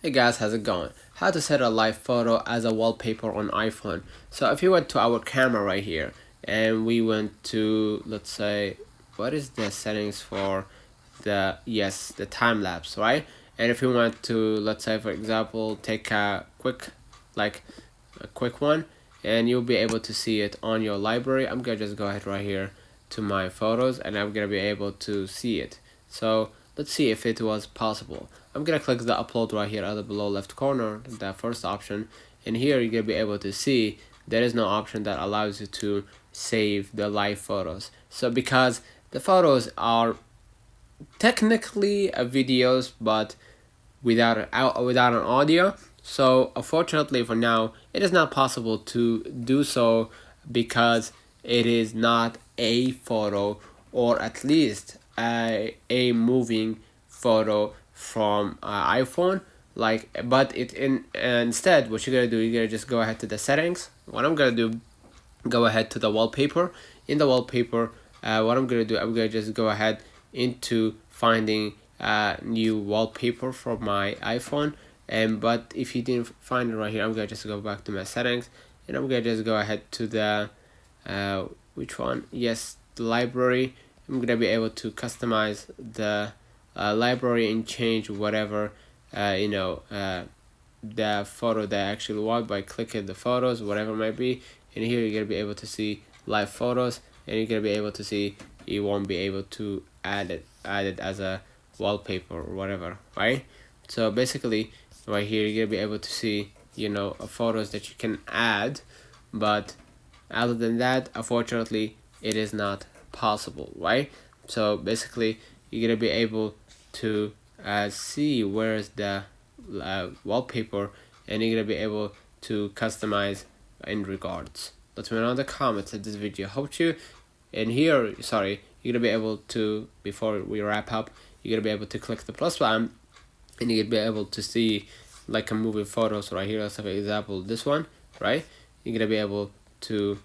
Hey guys, how's it going? How to set a live photo as a wallpaper on iPhone. So if you went to our camera right here and we went to, let's say, what is the settings for the time lapse, right? And if you want to, let's say for example, take a quick one, and you'll be able to see it on your library. I'm gonna just go ahead right here to my photos and I'm gonna be able to see it. So let's see if it was possible. I'm gonna click the upload right here at the below left corner, the first option, and here you're gonna be able to see there is no option that allows you to save the live photos. So because the photos are technically videos but without an audio, so unfortunately for now it is not possible to do so because it is not a photo, or at least a moving photo from iPhone. But instead what you're gonna do, you're gonna just go ahead to the settings. What I'm gonna do, go ahead to the wallpaper. In the wallpaper, what I'm gonna do, I'm gonna just go ahead into finding new wallpaper for my iPhone. But if you didn't find it right here, I'm gonna just go back to my settings and I'm gonna just go ahead to the which one? Yes, the library. I'm gonna be able to customize the library and change whatever the photo that I actually want by clicking the photos, whatever it might be. And here you're gonna be able to see live photos, and you're gonna be able to see, you won't be able to add it as a wallpaper or whatever, right? So basically right here you're gonna be able to see photos that you can add, but other than that, unfortunately it is not possible, right? So basically you're gonna be able to see where is the wallpaper, and you're gonna be able to customize in regards. Let me know in the comments if this video helped you. And here, sorry, you're gonna be able to, before we wrap up, you're gonna be able to click the plus button and you're gonna be able to see like a moving photos right here. Let's have an example, this one, right? You're gonna be able to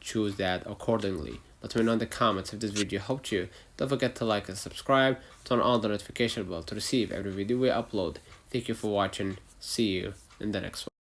choose that accordingly. Let me know in the comments if this video helped you. Don't forget to like and subscribe, turn on the notification bell to receive every video we upload. Thank you for watching. See you in the next one.